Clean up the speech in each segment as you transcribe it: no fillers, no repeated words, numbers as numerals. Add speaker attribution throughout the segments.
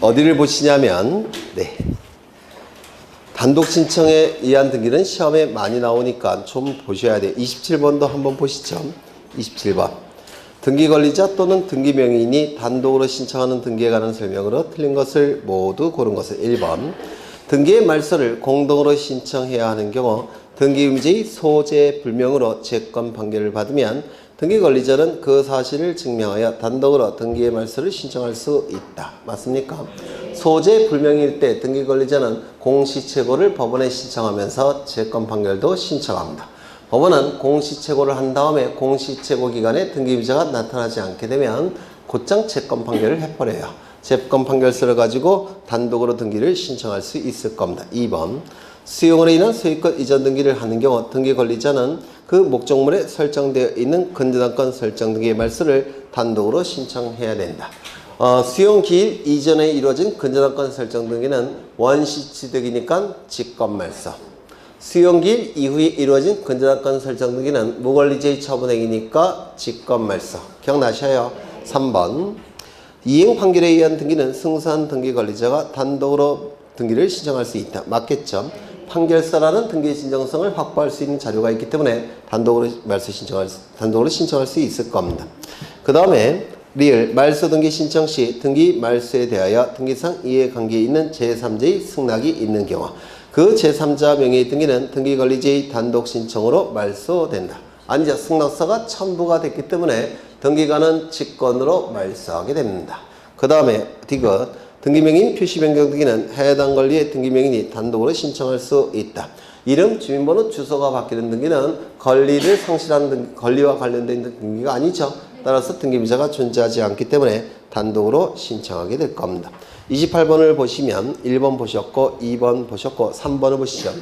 Speaker 1: 어디를 보시냐면, 네. 단독 신청에 의한 등기는 시험에 많이 나오니까 좀 보셔야 돼요. 27번도 한번 보시죠. 27번. 등기 권리자 또는 등기 명의인이 단독으로 신청하는 등기에 관한 설명으로 틀린 것을 모두 고른 것을 1번. 등기의 말소를 공동으로 신청해야 하는 경우 등기 문제의 소재 불명으로 채권 판결을 받으면 등기 권리자는 그 사실을 증명하여 단독으로 등기의 말소를 신청할 수 있다. 맞습니까? 소재 불명일 때 등기 권리자는 공시채고를 법원에 신청하면서 채권 판결도 신청합니다. 법원은 공시채고를 한 다음에 공시채고 기간에 등기유자가 나타나지 않게 되면 곧장 채권 판결을 해버려요. 채권 판결서를 가지고 단독으로 등기를 신청할 수 있을 겁니다. 2번. 수용으로 인한 소유권 이전 등기를 하는 경우 등기 권리자는 그 목적물에 설정되어 있는 근저당권 설정 등기의 말소를 단독으로 신청해야 된다. 수용 기일 이전에 이루어진 근저당권 설정 등기는 원시 취득이니까 직권 말소. 수용 기일 이후에 이루어진 근저당권 설정 등기는 무권리제의 처분행위니까 직권 말소. 기억나셔요? 3번. 이행 판결에 의한 등기는 승소한 등기 권리자가 단독으로 등기를 신청할 수 있다. 맞겠죠? 판결서라는 등기 진정성을 확보할 수 있는 자료가 있기 때문에 단독으로 신청할 수 있을 겁니다. 그 다음에 리을 말소 등기 신청 시 등기 말소에 대하여 등기상 이해관계에 있는 제3자의 승낙이 있는 경우 그 제3자 명의의 등기는 등기 권리자의 단독 신청으로 말소된다. 아니죠. 승낙서가 첨부가 됐기 때문에 등기관은 직권으로 말소하게 됩니다. 그 다음에 디귿 등기명인 표시 변경 등기는 해당 권리의 등기명인이 단독으로 신청할 수 있다. 이름, 주민번호, 주소가 바뀌는 등기는 권리를 상실하는 권리와 관련된 등기가 아니죠. 따라서 등기비자가 존재하지 않기 때문에 단독으로 신청하게 될 겁니다. 28번을 보시면 1번 보셨고 2번 보셨고 3번을 보시죠.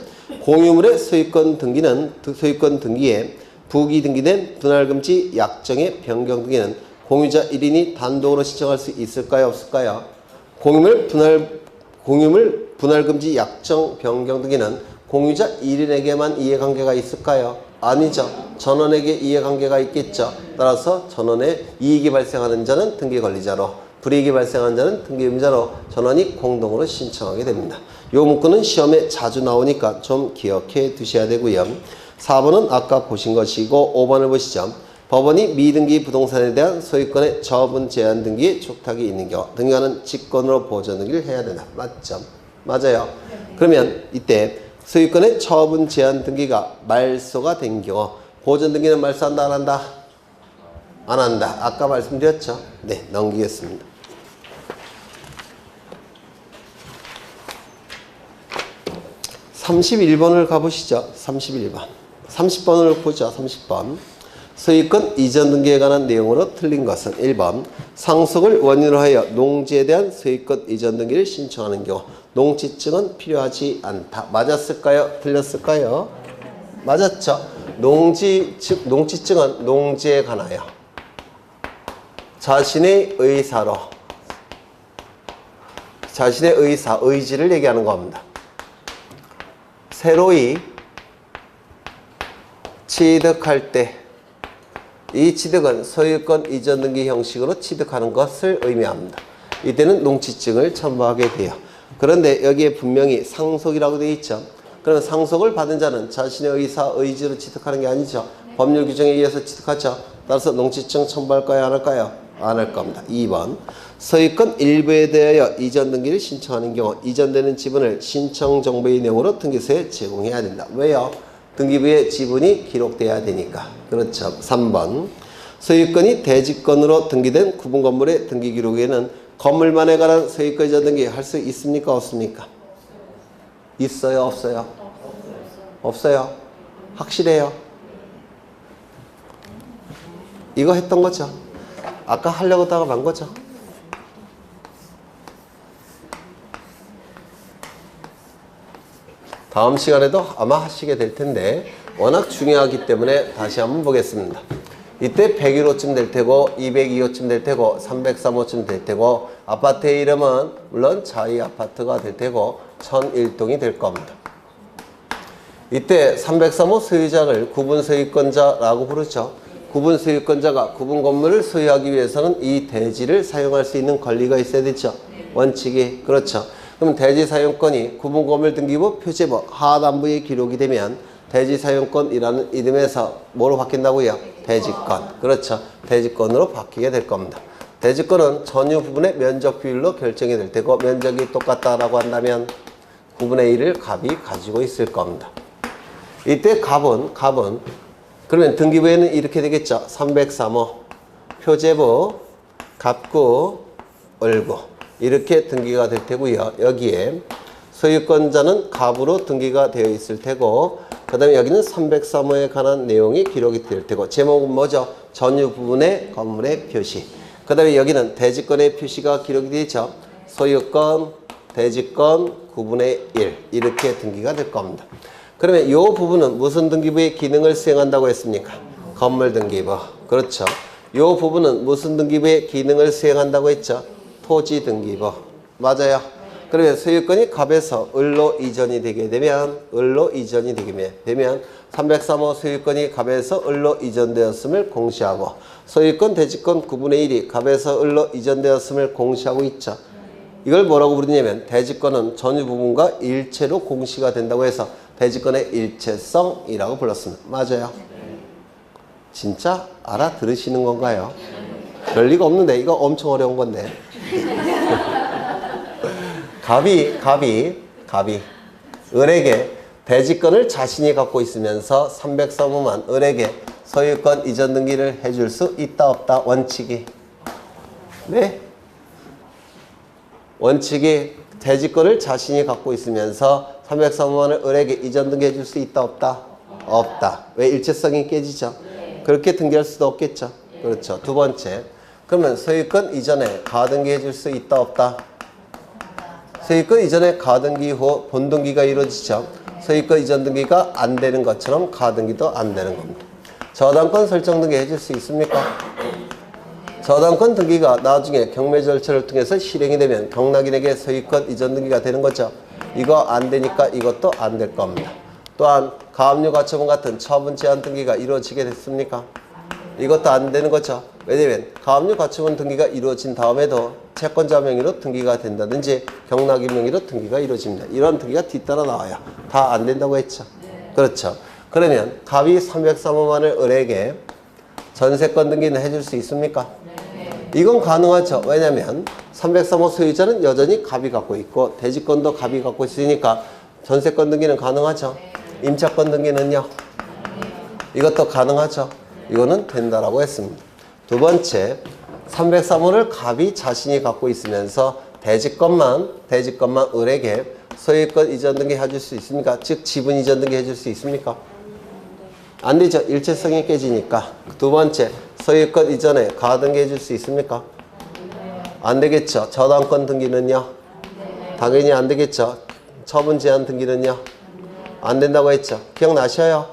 Speaker 1: 공유물의 소유권 등기는 소유권 등기에 부기 등기된 분할금지 약정의 변경 등기는 공유자 1인이 단독으로 신청할 수 있을까요? 없을까요? 공유물 분할금지 약정 변경 등기는 공유자 1인에게만 이해관계가 있을까요? 아니죠. 전원에게 이해관계가 있겠죠. 따라서 전원에 이익이 발생하는 자는 등기 권리자로, 불이익이 발생하는 자는 등기 의무자로 전원이 공동으로 신청하게 됩니다. 이 문구는 시험에 자주 나오니까 좀 기억해 두셔야 되고요. 4번은 아까 보신 것이고 5번을 보시죠. 법원이 미등기 부동산에 대한 소유권의 처분 제한 등기에 촉탁이 있는 경우 등기관은 직권으로 보전 등기를 해야 된다. 맞죠? 맞아요. 그러면 이때 소유권의 처분 제한 등기가 말소가 된 경우 보전 등기는 말소한다 안 한다? 안 한다. 아까 말씀드렸죠? 네, 넘기겠습니다. (31번을) 가보시죠. 31번. 30번을 보죠. 30번. 소유권 이전 등기에 관한 내용으로 틀린 것은 1번 상속을 원인으로 하여 농지에 대한 소유권 이전 등기를 신청하는 경우 농지증은 필요하지 않다. 맞았을까요? 틀렸을까요? 맞았죠. 농지증은 농지에 관하여 자신의 의사로 자신의 의지를 얘기하는 겁니다. 새로이 취득할 때 이 취득은 소유권 이전 등기 형식으로 취득하는 것을 의미합니다. 이때는 농지증을 첨부하게 돼요. 그런데 여기에 분명히 상속이라고 되어 있죠. 그러면 상속을 받은 자는 자신의 의지로 취득하는 게 아니죠. 법률 규정에 의해서 취득하죠. 따라서 농지증 첨부할까요? 안 할까요? 안 할 겁니다. 2번 소유권 일부에 대하여 이전 등기를 신청하는 경우 이전되는 지분을 신청 정보의 내용으로 등기소에 제공해야 된다. 왜요? 등기부에 지분이 기록돼야 되니까. 그렇죠. 3번 소유권이 대지권으로 등기된 구분 건물의 등기 기록에는 건물만에 관한 소유권 이전 등기 할 수 있습니까? 없습니까? 있어요? 없어요? 없어요. 확실해요? 이거 했던 거죠. 아까 하려고 하다가 만 거죠. 다음 시간에도 아마 하시게 될 텐데 워낙 중요하기 때문에 다시 한번 보겠습니다. 이때 101호쯤 될 테고 202호쯤 될 테고 303호쯤 될 테고 아파트의 이름은 물론 자이 아파트가 될 테고 1001동이 될 겁니다. 이때 303호 소유자를 구분 소유권자라고 부르죠. 구분 소유권자가 구분 건물을 소유하기 위해서는 이 대지를 사용할 수 있는 권리가 있어야 되죠. 원칙이. 그렇죠. 그럼 대지 사용권이 구분 건물 등기부 표제부 하단부에 기록이 되면 대지 사용권이라는 이름에서 뭐로 바뀐다고요? 대지권. 그렇죠. 대지권으로 바뀌게 될 겁니다. 대지권은 전유 부분의 면적 비율로 결정이 될 테고 면적이 똑같다라고 한다면 9분의 1을 갑이 가지고 있을 겁니다. 이때 갑은 그러면 등기부에는 이렇게 되겠죠. 303호 표제부 갑구 을구 이렇게 등기가 될 테고요. 여기에 소유권자는 갑으로 등기가 되어 있을 테고 그 다음에 여기는 303호에 관한 내용이 기록이 될 테고 제목은 뭐죠? 전유 부분의 건물의 표시. 그 다음에 여기는 대지권의 표시가 기록이 되죠. 소유권, 대지권 9분의 1 이렇게 등기가 될 겁니다. 그러면 이 부분은 무슨 등기부의 기능을 수행한다고 했습니까? 건물 등기부. 그렇죠. 이 부분은 무슨 등기부의 기능을 수행한다고 했죠? 토지 등기부. 맞아요. 그러면 소유권이 갑에서 을로 이전이 되게 되면 303호 소유권이 갑에서 을로 이전되었음을 공시하고 소유권 대지권 9분의 1이 갑에서 을로 이전되었음을 공시하고 있죠. 이걸 뭐라고 부르냐면 대지권은 전유 부분과 일체로 공시가 된다고 해서 대지권의 일체성이라고 불렀습니다. 맞아요? 진짜 알아들으시는 건가요? 별리가 없는데 이거 엄청 어려운 건데. 갑이 을에게 대지권을 자신이 갖고 있으면서 303호만 을에게 소유권 이전 등기를 해줄 수 있다 없다 원칙이. 네? 원칙이 대지권을 자신이 갖고 있으면서 303호만을 을에게 이전 등기해 줄 수 있다 없다? 없다. 왜? 일체성이 깨지죠. 그렇게 등기할 수도 없겠죠. 그렇죠. 두 번째, 그러면 소유권 이전에 가등기해 줄 수 있다 없다? 소유권 이전에 가등기 후 본등기가 이루어지죠. 소유권 이전 등기가 안 되는 것처럼 가등기도 안 되는 겁니다. 저당권 설정 등기 해줄 수 있습니까? 저당권 등기가 나중에 경매 절차를 통해서 실행이 되면 경락인에게 소유권 이전 등기가 되는 거죠. 이거 안 되니까 이것도 안 될 겁니다. 또한 가압류 가처분 같은 처분 제한 등기가 이루어지게 됐습니까? 이것도 안 되는 거죠. 왜냐면 가압류 가처분 등기가 이루어진 다음에도 채권자 명의로 등기가 된다든지 경락인 명의로 등기가 이루어집니다. 이런 등기가 뒤따라 나와요. 다 안 된다고 했죠. 그렇죠. 그러면 갑이 303호만을 을에게 전세권 등기는 해줄 수 있습니까? 이건 가능하죠. 왜냐면 303호 소유자는 여전히 갑이 갖고 있고 대지권도 갑이 갖고 있으니까 전세권 등기는 가능하죠. 임차권 등기는요? 이것도 가능하죠. 이거는 된다라고 했습니다. 두 번째, 303호를 갑이 자신이 갖고 있으면서 대지권만 을에게 소유권 이전 등기 해줄 수 있습니까? 즉 지분 이전 등기 해줄 수 있습니까? 안 되죠. 일체성이 깨지니까. 두 번째, 소유권 이전에 가등기 해줄 수 있습니까? 안 되겠죠. 저당권 등기는요? 당연히 안 되겠죠. 처분 제한 등기는요? 안 된다고 했죠. 기억나셔요?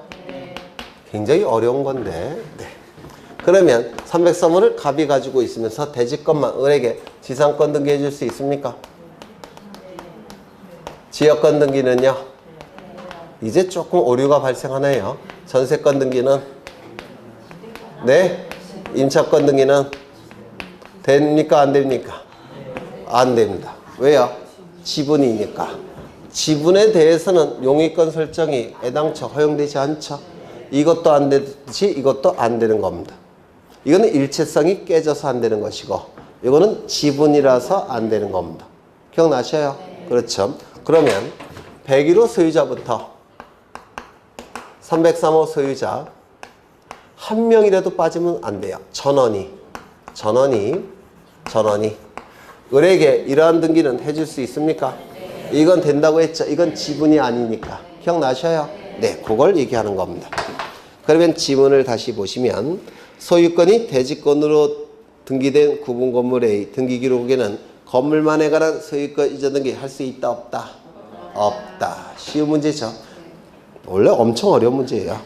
Speaker 1: 굉장히 어려운 건데. 네. 그러면 303호를 갑이 가지고 있으면서 대지권만 을에게 지상권 등기 해줄 수 있습니까? 지역권 등기는요? 이제 조금 오류가 발생하네요. 전세권 등기는? 네? 임차권 등기는? 됩니까? 안 됩니까? 안 됩니다. 왜요? 지분이니까. 지분에 대해서는 용의권 설정이 애당초 허용되지 않죠. 이것도 안 되듯이 이것도 안 되는 겁니다. 이거는 일체성이 깨져서 안 되는 것이고 이거는 지분이라서 안 되는 겁니다. 기억나셔요? 그렇죠. 그러면 101호 소유자부터 303호 소유자 한 명이라도 빠지면 안 돼요. 전원이 을에게 이러한 등기는 해줄 수 있습니까? 이건 된다고 했죠. 이건 지분이 아니니까. 기억나셔요? 네, 그걸 얘기하는 겁니다. 그러면 지문을 다시 보시면 소유권이 대지권으로 등기된 구분 건물의 등기 기록에는 건물만에 관한 소유권 이전 등기 할 수 있다 없다? 없다. 쉬운 문제죠. 원래 엄청 어려운 문제예요.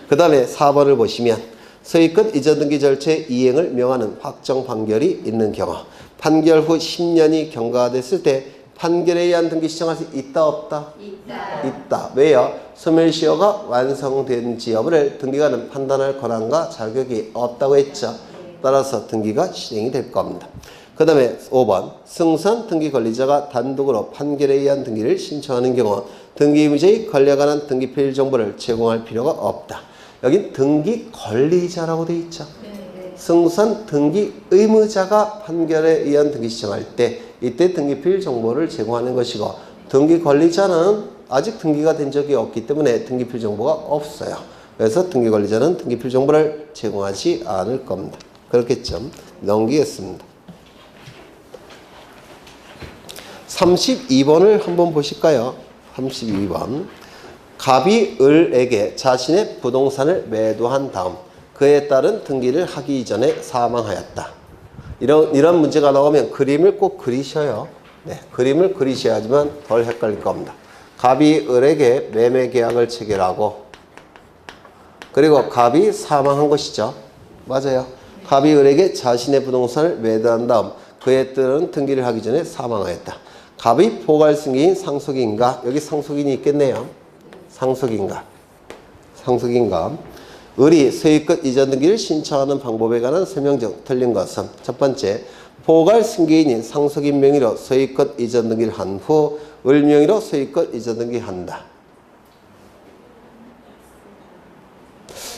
Speaker 1: 그 다음에 4번을 보시면 소유권 이전 등기 절차의 이행을 명하는 확정 판결이 있는 경우 판결 후 10년이 경과됐을 때 판결에 의한 등기 신청할 수 있다 없다? 있다. 왜요? 소멸시효가 완성된지 여부를 등기관은 판단할 권한과 자격이 없다고 했죠. 따라서 등기가 실행이 될 겁니다. 그 다음에 5번 승선 등기 권리자가 단독으로 판결에 의한 등기를 신청하는 경우 등기 의무자의 권리에 관한 등기 필 정보를 제공할 필요가 없다. 여긴 등기 권리자라고 돼 있죠. 승선 등기 의무자가 판결에 의한 등기 신청할 때 이때 등기 필 정보를 제공하는 것이고 등기 권리자는 아직 등기가 된 적이 없기 때문에 등기 필 정보가 없어요. 그래서 등기 권리자는 등기 필 정보를 제공하지 않을 겁니다. 그렇겠죠. 넘기겠습니다. 32번을 한번 보실까요? 32번. 갑이 을에게 자신의 부동산을 매도한 다음 그에 따른 등기를 하기 이전에 사망하였다. 이런 문제가 나오면 그림을 꼭 그리셔요. 네, 그림을 그리셔야지만 덜 헷갈릴 겁니다. 갑이 을에게 매매 계약을 체결하고 그리고 갑이 사망한 것이죠. 맞아요. 갑이 을에게 자신의 부동산을 매도한 다음 그에 따른 등기를 하기 전에 사망하였다. 갑이 포괄승계인 상속인가? 여기 상속인이 있겠네요. 상속인가? 을이 소유권 이전 등기를 신청하는 방법에 관한 설명 중 틀린 것은 첫 번째, 포괄승계인인 상속인 명의로 소유권 이전 등기를 한 후 을 명의로 소유권 이전 등기한다.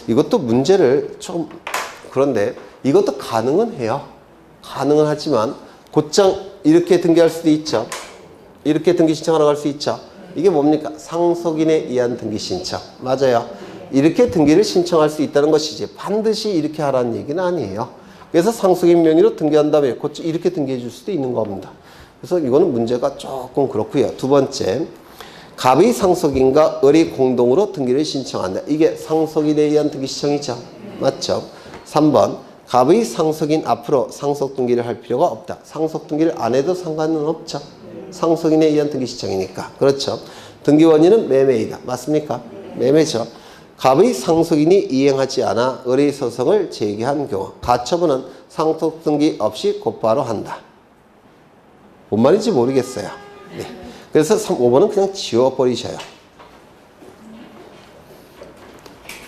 Speaker 1: 이것도 문제를 좀 그런데 이것도 가능은 해요. 가능은 하지만 곧장 이렇게 등기할 수도 있죠. 이렇게 등기 신청하러 갈 수 있죠. 이게 뭡니까? 상속인에 의한 등기 신청. 맞아요. 이렇게 등기를 신청할 수 있다는 것이지 반드시 이렇게 하라는 얘기는 아니에요. 그래서 상속인 명의로 등기한 다음에 곧장 이렇게 등기해 줄 수도 있는 겁니다. 그래서 이거는 문제가 조금 그렇고요. 두 번째, 갑의 상속인과 을이 공동으로 등기를 신청한다. 이게 상속인에 의한 등기 신청이죠. 맞죠? 3번, 갑의 상속인 앞으로 상속 등기를 할 필요가 없다. 상속 등기를 안 해도 상관은 없죠. 상속인에 의한 등기 신청이니까. 그렇죠. 등기 원인은 매매이다. 맞습니까? 매매죠. 갑의 상속인이 이행하지 않아 을의 소송을 제기한 경우 가처분은 상속 등기 없이 곧바로 한다. 뭔 말인지 모르겠어요. 네. 그래서 5번은 그냥 지워버리셔요.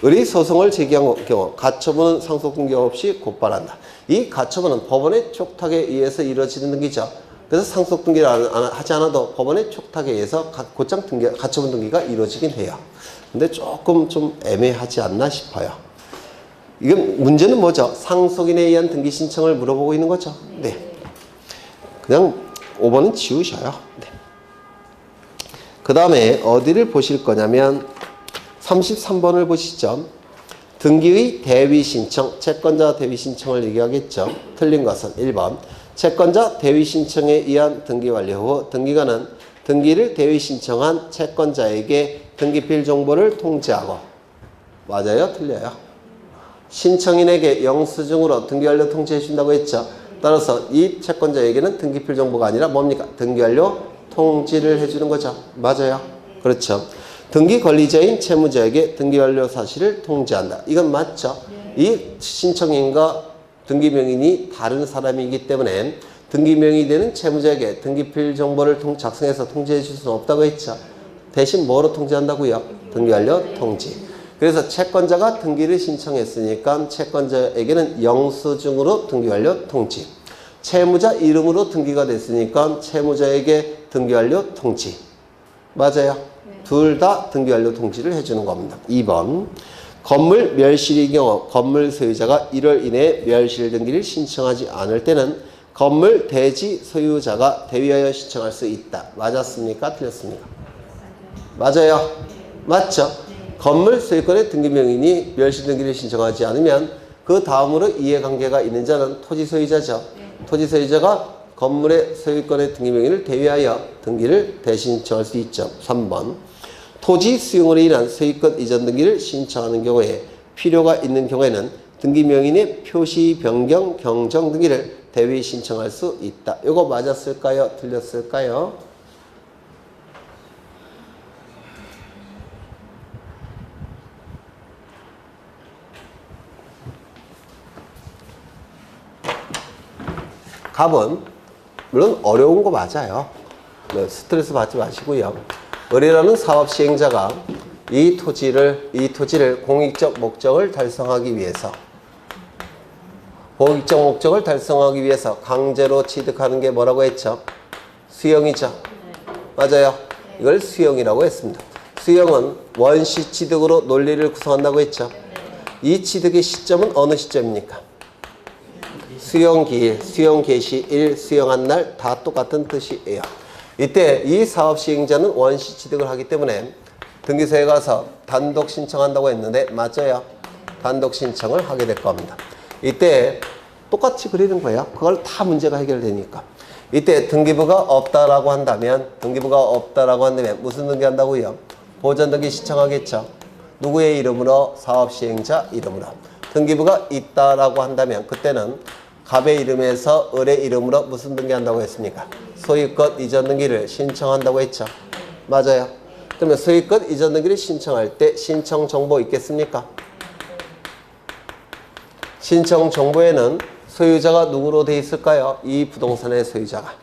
Speaker 1: 을의 소송을 제기한 경우 가처분은 상속 등기 없이 곧바로 한다. 이 가처분은 법원의 촉탁에 의해서 이루어지는 등기죠. 그래서 상속 등기를 하지 않아도 법원의 촉탁에 의해서 곧장 등기, 가처분 등기가 이루어지긴 해요. 근데 조금 좀 애매하지 않나 싶어요. 이건 문제는 뭐죠? 상속인에 의한 등기 신청을 물어보고 있는 거죠. 네. 그냥 5번은 지우셔요. 네. 그 다음에 어디를 보실 거냐면 33번을 보시죠. 등기의 대위 신청, 채권자 대위 신청을 얘기하겠죠. 틀린 것은 1번. 채권자 대위 신청에 의한 등기 완료 후 등기관은 등기를 대위 신청한 채권자에게 등기필 정보를 통지하고 맞아요? 틀려요? 신청인에게 영수증으로 등기 완료 통지해 준다고 했죠. 따라서 이 채권자에게는 등기필 정보가 아니라 뭡니까? 등기 완료 통지를 해주는 거죠. 맞아요? 그렇죠. 등기 권리자인 채무자에게 등기 완료 사실을 통지한다. 이건 맞죠? 이 신청인과 등기 명인이 다른 사람이기 때문에 등기 명인이 되는 채무자에게 등기필 정보를 작성해서 통지해 줄 수는 없다고 했죠. 대신 뭐로 통지한다고요? 등기 완료 통지. 그래서 채권자가 등기를 신청했으니까 채권자에게는 영수증으로 등기 완료 통지. 채무자 이름으로 등기가 됐으니까 채무자에게 등기 완료 통지. 맞아요. 둘 다 등기 완료 통지를 해주는 겁니다. 2번. 건물 멸실의 경우 건물 소유자가 1월 이내에 멸실 등기를 신청하지 않을 때는 건물 대지 소유자가 대위하여 신청할 수 있다. 맞았습니까? 틀렸습니까? 맞아요. 맞죠? 건물 소유권의 등기 명인이 멸실 등기를 신청하지 않으면 그 다음으로 이해관계가 있는 자는 토지 소유자죠. 토지 소유자가 건물의 소유권의 등기 명인을 대위하여 등기를 대신 신청할 수 있죠. 3번. 토지 수용으로 인한 소유권 이전 등기를 신청하는 경우에 필요가 있는 경우에는 등기 명인의 표시 변경 경정 등기를 대위 신청할 수 있다. 이거 맞았을까요? 틀렸을까요? 갑은 물론 어려운 거 맞아요. 네, 스트레스 받지 마시고요. 의뢰라는 사업 시행자가 이 토지를 공익적 목적을 달성하기 위해서 강제로 취득하는 게 뭐라고 했죠? 수용이죠. 맞아요. 이걸 수용이라고 했습니다. 수용은 원시 취득으로 논리를 구성한다고 했죠. 이 취득의 시점은 어느 시점입니까? 수용 기일, 수용 개시일, 수용한 날 다 똑같은 뜻이에요. 이때 이 사업 시행자는 원시 취득을 하기 때문에 등기소에 가서 단독 신청한다고 했는데 맞아요. 단독 신청을 하게 될 겁니다. 이때 똑같이 그리는 거예요. 그걸 다 문제가 해결되니까. 이때 등기부가 없다라고 한다면 무슨 등기 한다고요? 보전 등기 신청하겠죠. 누구의 이름으로? 사업 시행자 이름으로. 등기부가 있다라고 한다면 그때는 갑의 이름에서 을의 이름으로 무슨 등기 한다고 했습니까? 소유권 이전 등기를 신청한다고 했죠. 맞아요. 그러면 소유권 이전 등기를 신청할 때 신청 정보 있겠습니까? 신청 정보에는 소유자가 누구로 돼 있을까요? 이 부동산의 소유자가.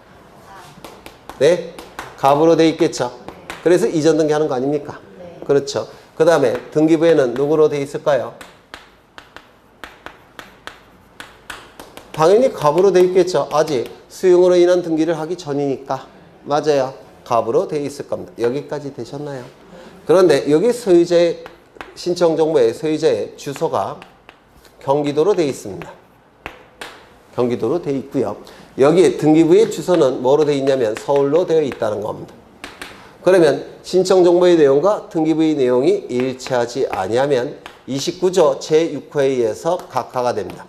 Speaker 1: 네? 갑으로 돼 있겠죠. 그래서 이전 등기하는 거 아닙니까? 네. 그렇죠. 그 다음에 등기부에는 누구로 돼 있을까요? 당연히 갑으로 돼 있겠죠. 아직 수용으로 인한 등기를 하기 전이니까. 맞아요. 갑으로 돼 있을 겁니다. 여기까지 되셨나요? 그런데 여기 소유자의 신청 정보에 소유자의 주소가 경기도로 돼 있습니다. 경기도로 돼 있고요. 여기 등기부의 주소는 뭐로 돼 있냐면 서울로 되어 있다는 겁니다. 그러면 신청 정보의 내용과 등기부의 내용이 일치하지 아니하면 29조 제6호에 의해서 각하가 됩니다.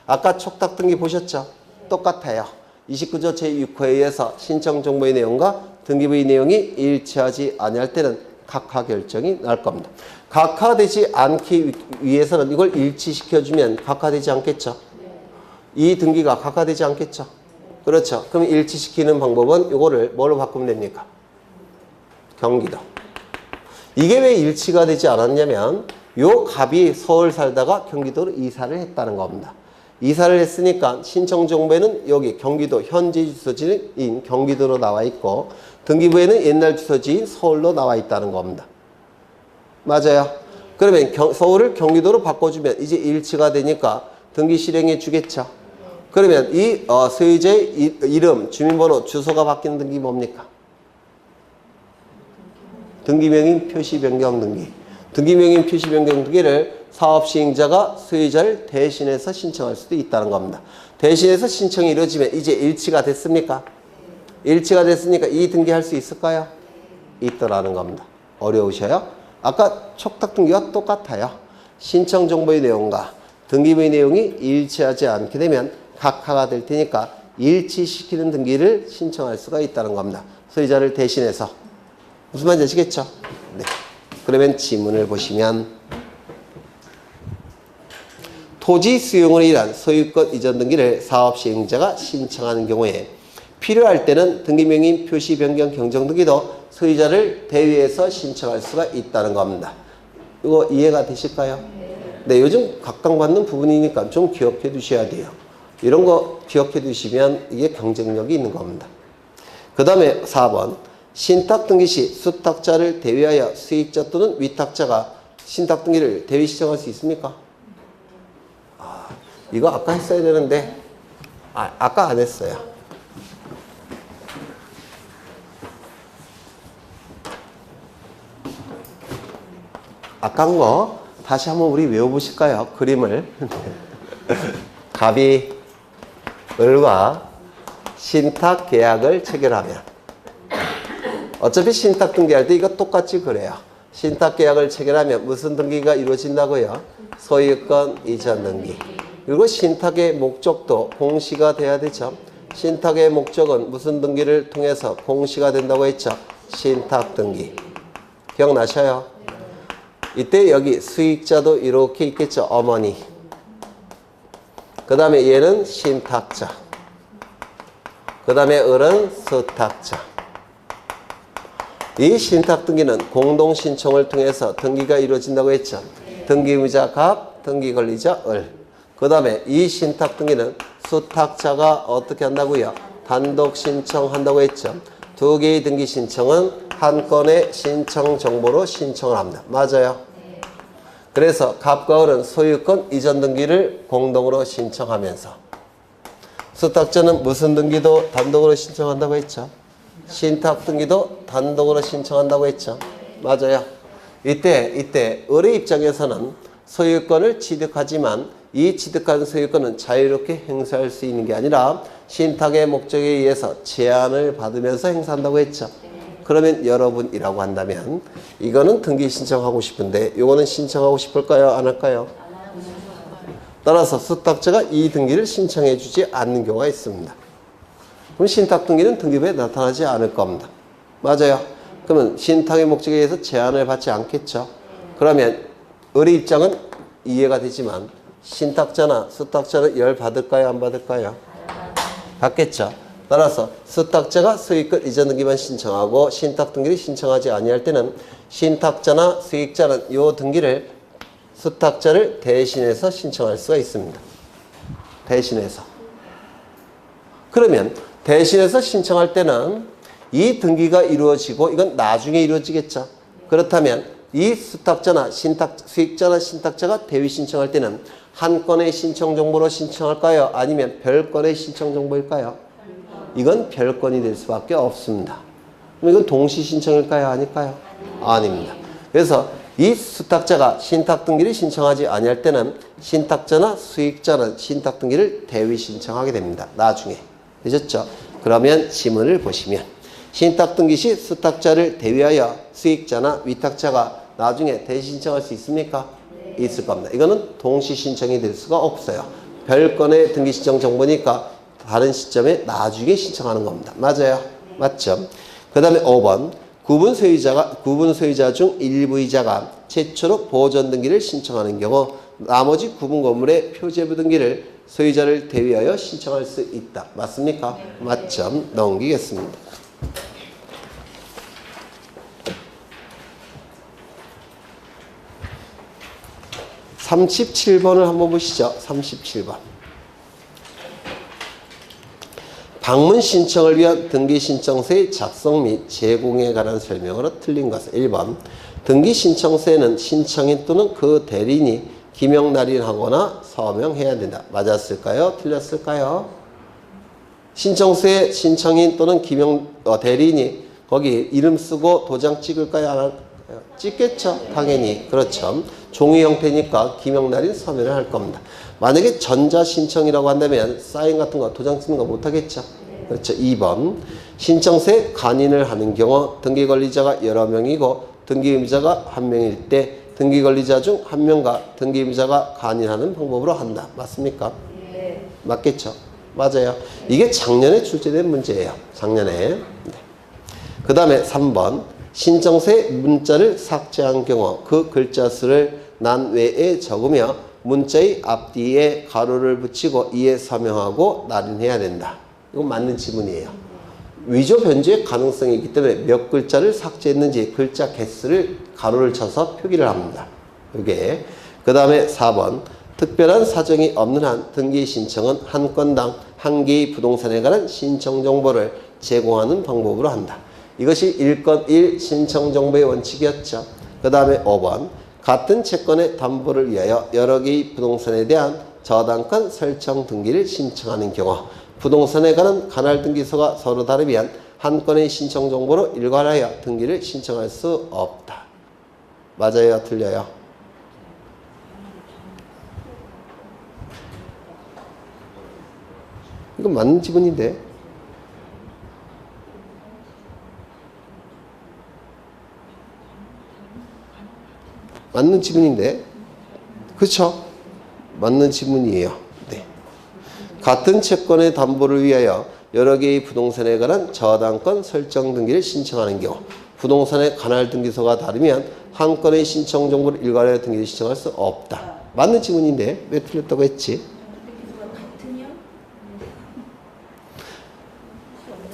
Speaker 1: 아까 촉탁 등기 보셨죠? 똑같아요. 29조 제6호에 의해서 신청 정보의 내용과 등기부의 내용이 일치하지 아니할 때는 각하 결정이 날 겁니다. 각하되지 않기 위해서는 이걸 일치시켜주면 각하되지 않겠죠? 이 등기가 각하되지 않겠죠? 그렇죠. 그럼 일치시키는 방법은 이거를 뭘로 바꾸면 됩니까? 경기도. 이게 왜 일치가 되지 않았냐면 요 갑이 서울 살다가 경기도로 이사를 했다는 겁니다. 이사를 했으니까 신청 정보에는 여기 경기도 현재 주소지인 경기도로 나와 있고 등기부에는 옛날 주소지인 서울로 나와 있다는 겁니다. 맞아요. 그러면 서울을 경기도로 바꿔주면 이제 일치가 되니까 등기 실행해 주겠죠. 그러면 이 소유자의 이름, 주민번호, 주소가 바뀌는 등기 뭡니까? 등기명인 표시 변경 등기. 등기명인 표시 변경 등기를 사업시행자가 소유자를 대신해서 신청할 수도 있다는 겁니다. 대신해서 신청이 이루어지면 이제 일치가 됐습니까? 일치가 됐으니까 이 등기할 수 있을까요? 있더라는 겁니다. 어려우셔요? 아까 촉탁 등기와 똑같아요. 신청 정보의 내용과 등기부의 내용이 일치하지 않게 되면 각하가 될 테니까 일치시키는 등기를 신청할 수가 있다는 겁니다. 소유자를 대신해서. 무슨 말인지 아시겠죠? 네. 그러면 지문을 보시면 토지 수용으로 인한 소유권 이전 등기를 사업시행자가 신청하는 경우에 필요할 때는 등기명인 표시 변경 경정 등기도 소유자를 대위해서 신청할 수가 있다는 겁니다. 이거 이해가 되실까요? 네, 요즘 각광받는 부분이니까 좀 기억해 두셔야 돼요. 이런 거 기억해 두시면 이게 경쟁력이 있는 겁니다. 그 다음에 4번. 신탁 등기 시 수탁자를 대위하여 수익자 또는 위탁자가 신탁 등기를 대위 신청할 수 있습니까? 이거 아까 했어야 되는데 아까 안 했어요. 아까 한 거 다시 한번 우리 외워보실까요? 그림을. 갑이 을과 신탁 계약을 체결하면 어차피 신탁 등기할 때 이거 똑같이 그래요. 신탁 계약을 체결하면 무슨 등기가 이루어진다고요? 소유권 이전 등기. 그리고 신탁의 목적도 공시가 돼야 되죠. 신탁의 목적은 무슨 등기를 통해서 공시가 된다고 했죠? 신탁 등기. 기억나셔요? 이때 여기 수익자도 이렇게 있겠죠. 어머니. 그 다음에 얘는 신탁자. 그 다음에 을은 수탁자. 이 신탁 등기는 공동 신청을 통해서 등기가 이루어진다고 했죠. 등기의자 갑, 등기권리자 을. 그 다음에 이 신탁 등기는 수탁자가 어떻게 한다고요? 단독 신청한다고 했죠. 두 개의 등기 신청은 한 건의 신청 정보로 신청을 합니다. 맞아요? 그래서 갑과 을은 소유권 이전 등기를 공동으로 신청하면서 수탁자는 무슨 등기도 단독으로 신청한다고 했죠? 신탁 등기도 단독으로 신청한다고 했죠? 맞아요. 이때 을의 입장에서는 소유권을 취득하지만 이 취득한 소유권은 자유롭게 행사할 수 있는 게 아니라 신탁의 목적에 의해서 제한을 받으면서 행사한다고 했죠. 그러면 여러분이라고 한다면 이거는 등기 신청하고 싶은데 이거는 신청하고 싶을까요? 안 할까요? 따라서 수탁자가 이 등기를 신청해 주지 않는 경우가 있습니다. 그럼 신탁 등기는 등기부에 나타나지 않을 겁니다. 맞아요. 그러면 신탁의 목적에 의해서 제한을 받지 않겠죠. 그러면 을의 입장은 이해가 되지만 신탁자나 수탁자는 열 받을까요? 안 받을까요? 받겠죠. 따라서 수탁자가 소유권 이전 등기만 신청하고 신탁 등기를 신청하지 아니할 때는 신탁자나 수익자는 이 등기를 수탁자를 대신해서 신청할 수가 있습니다. 대신해서. 그러면 대신해서 신청할 때는 이 등기가 이루어지고 이건 나중에 이루어지겠죠. 그렇다면 이 수탁자나 수익자나 신탁자가 대위 신청할 때는 한 건의 신청 정보로 신청할까요? 아니면 별건의 신청 정보일까요? 이건 별건이 될 수밖에 없습니다. 그럼 이건 동시 신청일까요? 아닐까요? 아닙니다. 그래서 이 수탁자가 신탁 등기를 신청하지 아니할 때는 신탁자나 수익자는 신탁 등기를 대위 신청하게 됩니다. 나중에. 되셨죠? 그러면 지문을 보시면 신탁 등기 시 수탁자를 대위하여 수익자나 위탁자가 나중에 대신 신청할 수 있습니까? 네. 있을 겁니다. 이거는 동시 신청이 될 수가 없어요. 별건의 등기 신청 정보니까 다른 시점에 나중에 신청하는 겁니다. 맞아요? 네. 맞죠? 그 다음에 5번 구분 소유자 중 일부이자가 최초로 보존 등기를 신청하는 경우 나머지 구분 건물의 표제부 등기를 소유자를 대위하여 신청할 수 있다. 맞습니까? 네. 맞죠? 넘기겠습니다. 37번을 한번 보시죠. 37번. 방문 신청을 위한 등기 신청서의 작성 및 제공에 관한 설명으로 틀린 것은 1번. 등기 신청서에는 신청인 또는 그 대리인이 기명 날인하거나 서명해야 된다. 맞았을까요? 틀렸을까요? 신청서에 신청인 또는 대리인이 거기 이름 쓰고 도장 찍을까요? 안 할까요? 찍겠죠. 당연히. 그렇죠. 종이 형태니까 기명 날인 서면을 할 겁니다. 만약에 전자신청이라고 한다면 사인 같은 거 도장 찍는 거 못하겠죠. 그렇죠. 2번 신청서에 간인을 하는 경우 등기권리자가 여러 명이고 등기의무자가 한 명일 때 등기권리자 중 한 명과 등기의무자가 간인하는 방법으로 한다. 맞습니까? 네. 맞겠죠. 맞아요. 이게 작년에 출제된 문제예요. 작년에. 네. 그 다음에 3번 신청서에 문자를 삭제한 경우 그 글자 수를 난 외에 적으며 문자의 앞뒤에 가로를 붙이고 이에 서명하고 날인해야 된다. 이건 맞는 지문이에요. 위조 변조의 가능성이 있기 때문에 몇 글자를 삭제했는지 글자 개수를 가로를 쳐서 표기를 합니다. 이게. 그 다음에 4번 특별한 사정이 없는 한 등기 신청은 한 건당 한 개의 부동산에 관한 신청 정보를 제공하는 방법으로 한다. 이것이 1건 1 신청 정보의 원칙이었죠. 그 다음에 5번 같은 채권의 담보를 위하여 여러 개의 부동산에 대한 저당권 설정 등기를 신청하는 경우 부동산에 관한 관할 등기소가 서로 다르면 한 건의 신청 정보로 일괄하여 등기를 신청할 수 없다. 맞아요? 틀려요? 이건 맞는 지문인데. 맞는 지문인데. 그렇죠? 맞는 지문이에요. 네. 같은 채권의 담보를 위하여 여러 개의 부동산에 관한 저당권 설정 등기를 신청하는 경우 부동산의 관할 등기소가 다르면 한 건의 신청 정보를 일괄하여 등기를 신청할 수 없다. 맞는 지문인데 왜 틀렸다고 했지?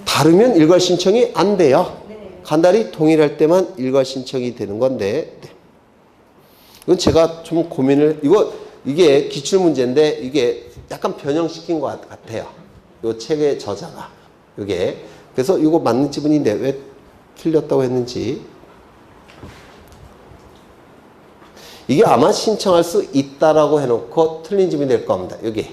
Speaker 1: 다르면 일괄 신청이 안 돼요. 간달이 동일할 때만 일괄 신청이 되는 건데 네. 이건 제가 좀 고민을 이게 기출문제인데 이게 약간 변형시킨 것 같아요. 이 책의 저자가 이게 그래서 이거 맞는 지문인데 왜 틀렸다고 했는지. 이게 아마 신청할 수 있다라고 해놓고 틀린 지문이 될 겁니다. 여기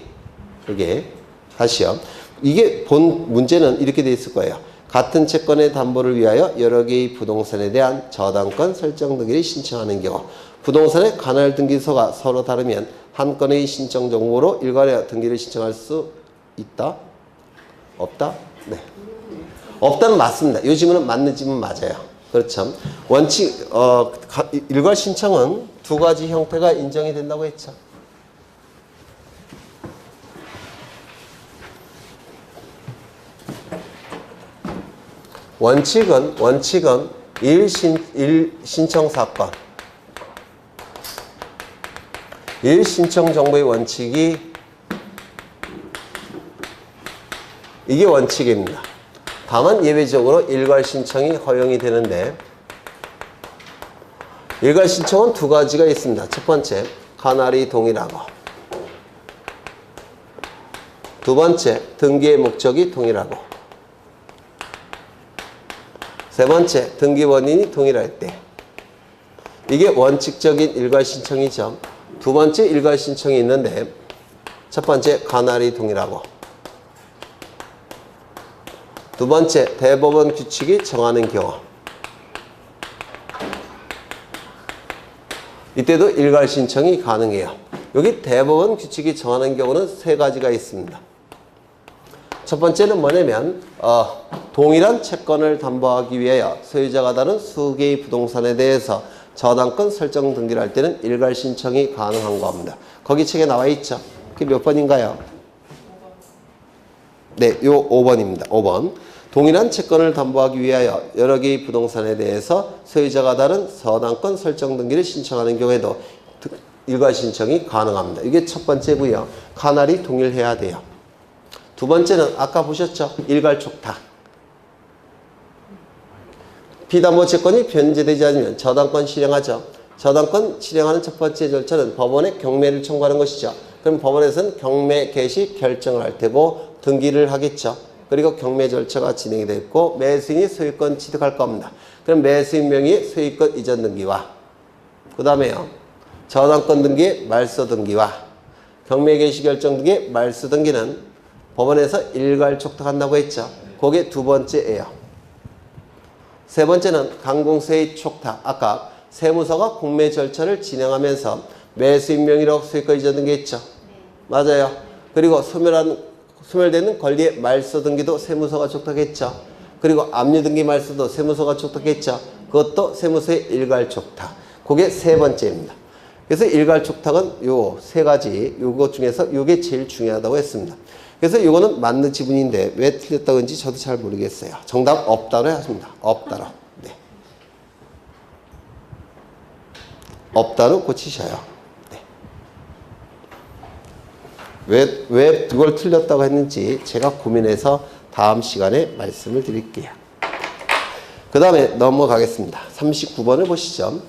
Speaker 1: 다시요. 이게 본 문제는 이렇게 돼 있을 거예요. 같은 채권의 담보를 위하여 여러 개의 부동산에 대한 저당권 설정 등기를 신청하는 경우 부동산의 관할 등기소가 서로 다르면 한 건의 신청 정보로 일괄하여 등기를 신청할 수 있다? 없다? 네. 없다는 맞습니다. 이 지문은 맞는 지문 맞아요. 그렇죠. 원칙, 일괄 신청은 두 가지 형태가 인정이 된다고 했죠. 원칙은 일신청 사건. 일신청 정보의 원칙이 이게 원칙입니다. 다만 예외적으로 일괄 신청이 허용이 되는데 일괄 신청은 두 가지가 있습니다. 첫 번째, 관할이 동일하고 두 번째, 등기의 목적이 동일하고 세 번째, 등기 원인이 동일할 때 이게 원칙적인 일괄 신청이죠. 두 번째 일괄 신청이 있는데 첫 번째, 관할이 동일하고 두 번째, 대법원 규칙이 정하는 경우 이때도 일괄 신청이 가능해요. 여기 대법원 규칙이 정하는 경우는 세 가지가 있습니다. 첫 번째는 뭐냐면 동일한 채권을 담보하기 위하여 소유자가 다른 수개의 부동산에 대해서 저당권 설정 등기를 할 때는 일괄 신청이 가능한 겁니다. 거기 책에 나와 있죠. 그게 몇 번인가요? 네, 요 5번입니다. 5번. 동일한 채권을 담보하기 위하여 여러 개의 부동산에 대해서 소유자가 다른 저당권 설정 등기를 신청하는 경우에도 일괄 신청이 가능합니다. 이게 첫 번째고요. 관할이 동일해야 돼요. 두 번째는 아까 보셨죠? 일괄 촉탁. 비담보 채권이 변제되지 않으면 저당권 실행하죠. 저당권 실행하는 첫 번째 절차는 법원에 경매를 청구하는 것이죠. 그럼 법원에서는 경매 개시 결정을 할 테고 등기를 하겠죠. 그리고 경매 절차가 진행이 됐고 매수인이 소유권 취득할 겁니다. 그럼 매수인 명의의 소유권 이전 등기와 그 다음에요. 저당권 등기의 말소 등기와 경매 개시 결정 등기의 말소 등기는 법원에서 일괄 촉탁한다고 했죠. 그게 두 번째예요. 세 번째는 강공세의 촉탁. 아까 세무서가 공매 절차를 진행하면서 매수인 명의로 소유권 이전 등기했죠. 맞아요. 그리고 소멸되는 권리의 말소 등기도 세무서가 촉탁했죠. 그리고 압류 등기 말소도 세무서가 촉탁했죠. 그것도 세무서의 일괄 촉탁. 그게 세 번째입니다. 그래서 일괄 촉탁은 요 세 가지 요것 중에서 요게 제일 중요하다고 했습니다. 그래서 이거는 맞는 지문인데 왜 틀렸다고 했는지 저도 잘 모르겠어요. 정답 없다로 하십니다. 없다로. 네. 없다로 고치셔요. 네. 왜 이걸 틀렸다고 했는지 제가 고민해서 다음 시간에 말씀을 드릴게요. 그 다음에 넘어가겠습니다. 39번을 보시죠.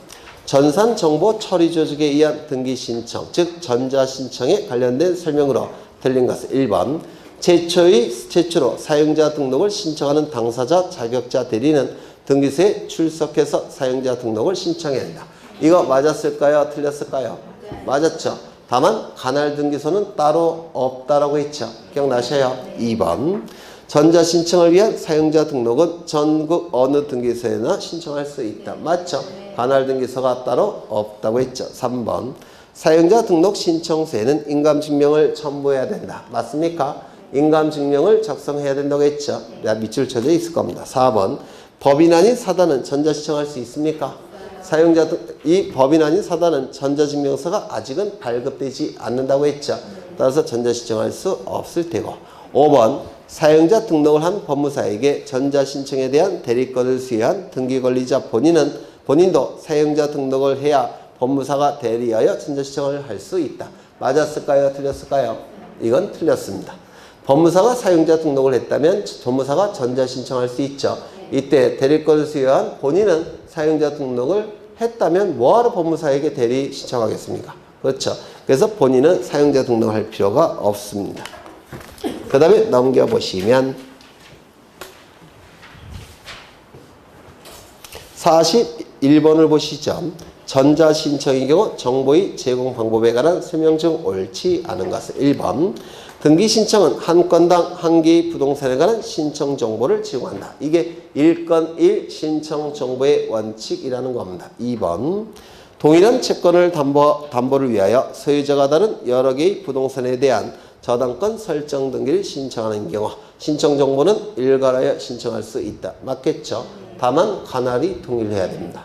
Speaker 1: 전산정보 처리 조직에 의한 등기 신청, 즉 전자신청에 관련된 설명으로 틀린 것은 1번 최초로 사용자 등록을 신청하는 당사자 자격자 대리는 등기소에 출석해서 사용자 등록을 신청해야 한다. 이거 맞았을까요? 틀렸을까요? 맞았죠. 다만 관할 등기소는 따로 없다라고 했죠. 기억나셔요? 2번 전자신청을 위한 사용자 등록은 전국 어느 등기소에나 신청할 수 있다. 맞죠? 관할 등기소가 따로 없다고 했죠. 3번 사용자 등록 신청서에는 인감증명을 첨부해야 된다. 맞습니까? 인감증명을 작성해야 된다고 했죠. 밑줄 쳐져 있을 겁니다. 4번 법인 아닌 사단은 전자신청할 수 있습니까? 이 법인 아닌 사단은 전자증명서가 아직은 발급되지 않는다고 했죠. 따라서 전자신청할 수 없을 테고. 5번 사용자 등록을 한 법무사에게 전자신청에 대한 대리권을 수여한 등기권리자 본인도 사용자 등록을 해야 법무사가 대리하여 전자신청을 할 수 있다. 맞았을까요? 틀렸을까요? 이건 틀렸습니다. 법무사가 사용자 등록을 했다면 법무사가 전자신청할 수 있죠. 이때 대리권을 수여한 본인은 사용자 등록을 했다면 뭐하러 법무사에게 대리 신청하겠습니까? 그렇죠. 그래서 본인은 사용자 등록을 할 필요가 없습니다. 그 다음에 넘겨보시면 41번을 보시죠. 전자신청의 경우 정보의 제공 방법에 관한 설명 중 옳지 않은 것은 1번. 등기신청은 한 건당 한 개의 부동산에 관한 신청 정보를 제공한다. 이게 1건 1 신청 정보의 원칙이라는 겁니다. 2번. 동일한 채권을 담보를 위하여 소유자가 다른 여러 개의 부동산에 대한 저당권 설정 등기를 신청하는 경우 신청 정보는 일괄하여 신청할 수 있다. 맞겠죠? 다만 관할이 동일해야 됩니다.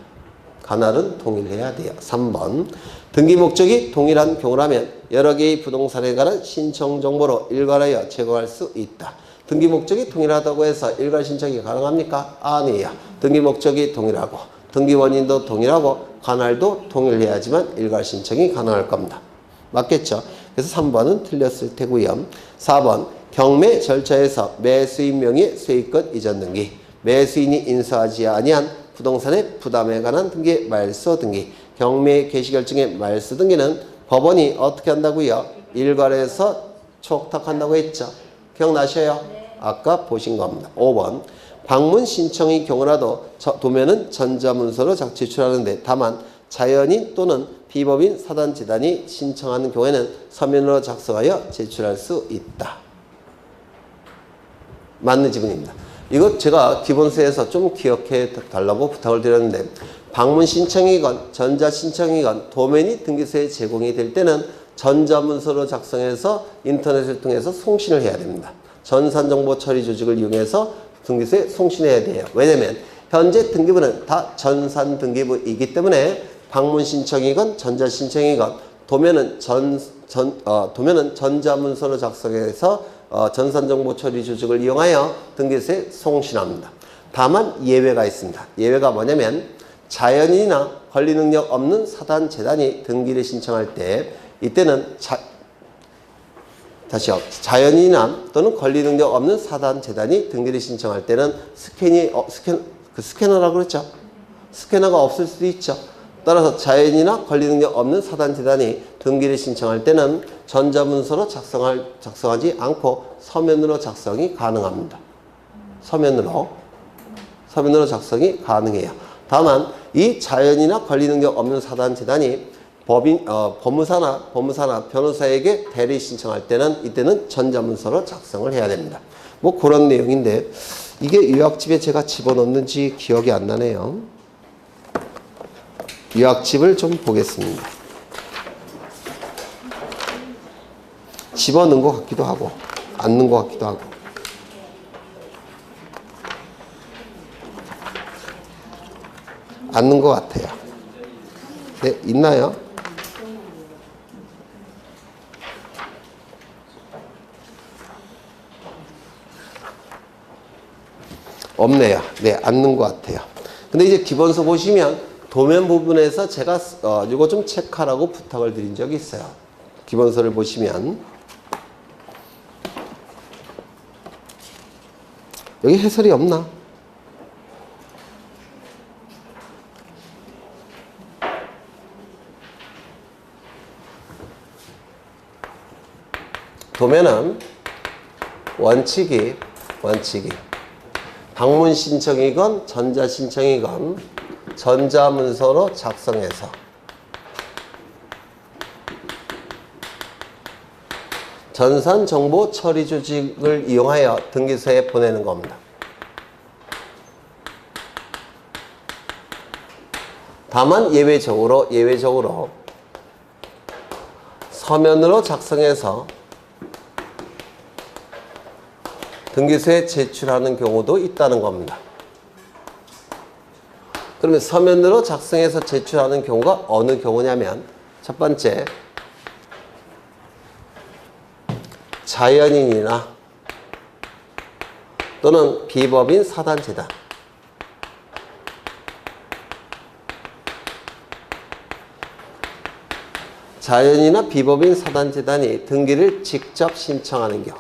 Speaker 1: 관할은 동일해야 돼요. 3번. 등기 목적이 동일한 경우라면 여러 개의 부동산에 관한 신청 정보로 일괄하여 제공할 수 있다. 등기 목적이 동일하다고 해서 일괄 신청이 가능합니까? 아니에요. 등기 목적이 동일하고 등기 원인도 동일하고 관할도 동일해야지만 일괄 신청이 가능할 겁니다. 맞겠죠? 그래서 3번은 틀렸을 테고요. 4번. 경매 절차에서 매수인 명의 소유권 이전 등기. 매수인이 인수하지 아니한 부동산의 부담에 관한 등기, 말소 등기. 경매 개시결정의 말소 등기는 법원이 어떻게 한다고요? 일괄해서 촉탁한다고 했죠. 기억나셔요? 아까 보신 겁니다. 5번. 방문 신청의 경우라도 도면은 전자문서로 제출하는데 다만 자연인 또는 비법인 사단재단이 신청하는 경우에는 서면으로 작성하여 제출할 수 있다. 맞는 지문입니다. 이거 제가 기본서에서 좀 기억해 달라고 부탁을 드렸는데 방문 신청이건 전자 신청이건 도면이 등기소에 제공이 될 때는 전자문서로 작성해서 인터넷을 통해서 송신을 해야 됩니다. 전산정보 처리 조직을 이용해서 등기소에 송신해야 돼요. 왜냐면 현재 등기부는 다 전산 등기부이기 때문에 방문 신청이건 전자 신청이건 도면은 도면은 전자문서로 작성해서 전산정보 처리 조직을 이용하여 등기소에 송신합니다. 다만 예외가 있습니다. 예외가 뭐냐면 자연인이나 권리 능력 없는 사단 재단이 등기를 신청할 때 이때는 다시요. 자연인이나 또는 권리 능력 없는 사단 재단이 등기를 신청할 때는 스캐너라고 그랬죠. 스캐너가 없을 수도 있죠. 따라서 자연인이나 권리 능력 없는 사단 재단이 등기를 신청할 때는 전자문서로 작성하지 않고 서면으로 작성이 가능합니다. 서면으로 작성이 가능해요. 다만 이 자연인이나 권리 능력 없는 사단 재단이 법무사나 변호사에게 대리 신청할 때는 이때는 전자문서로 작성을 해야 됩니다. 뭐 그런 내용인데 이게 요약집에 제가 집어넣는지 기억이 안 나네요. 요약집을 좀 보겠습니다. 집어넣은 것 같기도 하고 안 넣은 것 같기도 하고 안 넣은 것 같아요. 네, 있나요? 없네요. 네, 안 넣은 것 같아요. 근데 이제 기본서 보시면 도면 부분에서 제가 이거 좀 체크하라고 부탁을 드린 적이 있어요. 기본서를 보시면 여기 해설이 없나? 도면은 원칙이 방문 신청이건 전자 신청이건 전자문서로 작성해서 전산정보 처리 조직을 이용하여 등기소에 보내는 겁니다. 다만 예외적으로 서면으로 작성해서 등기소에 제출하는 경우도 있다는 겁니다. 그러면 서면으로 작성해서 제출하는 경우가 어느 경우냐면 첫 번째, 자연인이나 또는 비법인 사단재단, 자연이나 비법인 사단재단이 등기를 직접 신청하는 경우,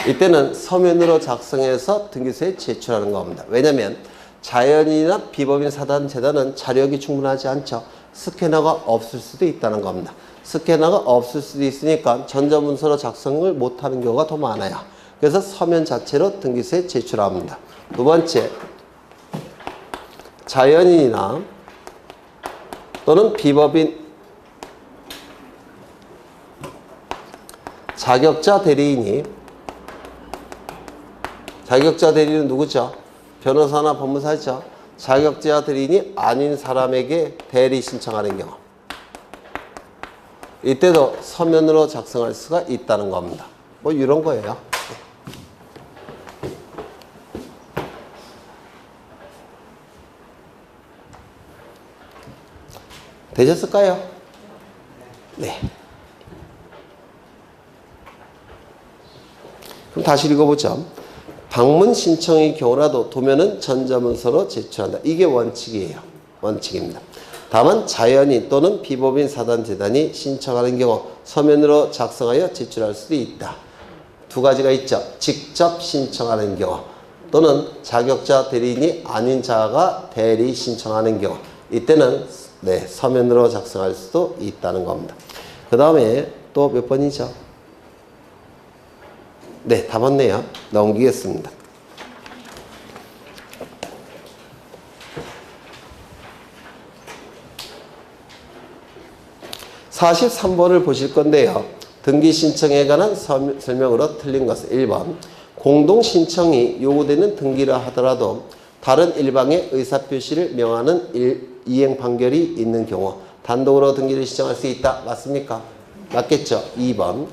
Speaker 1: 이때는 서면으로 작성해서 등기소에 제출하는 겁니다. 왜냐하면 자연인이나 비법인 사단재단은 자력이 충분하지 않죠. 스캐너가 없을 수도 있다는 겁니다. 스캐너가 없을 수도 있으니까 전자문서로 작성을 못하는 경우가 더 많아요. 그래서 서면 자체로 등기소에 제출합니다. 두 번째, 자연인이나 또는 비법인 자격자 대리인이, 자격자 대리인은 누구죠? 변호사나 법무사죠. 자격자 대리인이 아닌 사람에게 대리 신청하는 경우, 이때도 서면으로 작성할 수가 있다는 겁니다. 뭐 이런 거예요. 되셨을까요? 네. 그럼 다시 읽어보죠. 방문 신청의 경우라도 도면은 전자문서로 제출한다. 이게 원칙이에요. 원칙입니다. 다만 자연인 또는 비법인 사단재단이 신청하는 경우 서면으로 작성하여 제출할 수도 있다. 두 가지가 있죠. 직접 신청하는 경우 또는 자격자 대리인이 아닌 자가 대리 신청하는 경우, 이때는 서면으로 작성할 수도 있다는 겁니다. 그 다음에 또 몇 번이죠? 네, 다 맞네요. 넘기겠습니다. 43번을 보실 건데요. 등기 신청에 관한 설명으로 틀린 것은 1번. 공동 신청이 요구되는 등기라 하더라도 다른 일방의 의사표시를 명하는 이행 판결이 있는 경우 단독으로 등기를 신청할 수 있다. 맞습니까? 맞겠죠? 2번.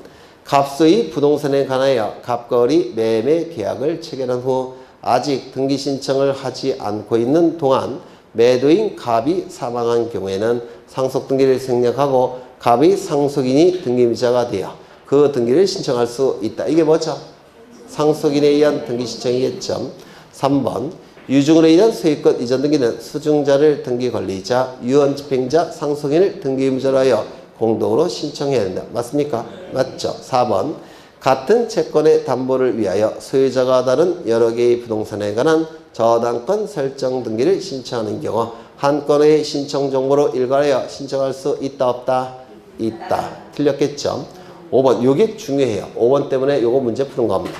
Speaker 1: 갑수의 부동산에 관하여 갑거리 매매 계약을 체결한 후 아직 등기 신청을 하지 않고 있는 동안 매도인 갑이 사망한 경우에는 상속 등기를 생략하고 갑의 상속인이 등기자가 되어 그 등기를 신청할 수 있다. 이게 뭐죠? 상속인에 의한 등기 신청이겠죠. 3번. 유증으로 인한 소유권 이전 등기는 수증자를 등기 권리자, 유언집행자, 상속인을 등기 의무자로 하여 공동으로 신청해야 된다. 맞습니까? 맞죠. 4번. 같은 채권의 담보를 위하여 소유자가 다른 여러 개의 부동산에 관한 저당권 설정 등기를 신청하는 경우 한 건의 신청 정보로 일괄하여 신청할 수 있다 없다? 있다. 틀렸겠죠. 5번. 요게 중요해요. 5번 때문에 요거 문제 푸는 겁니다.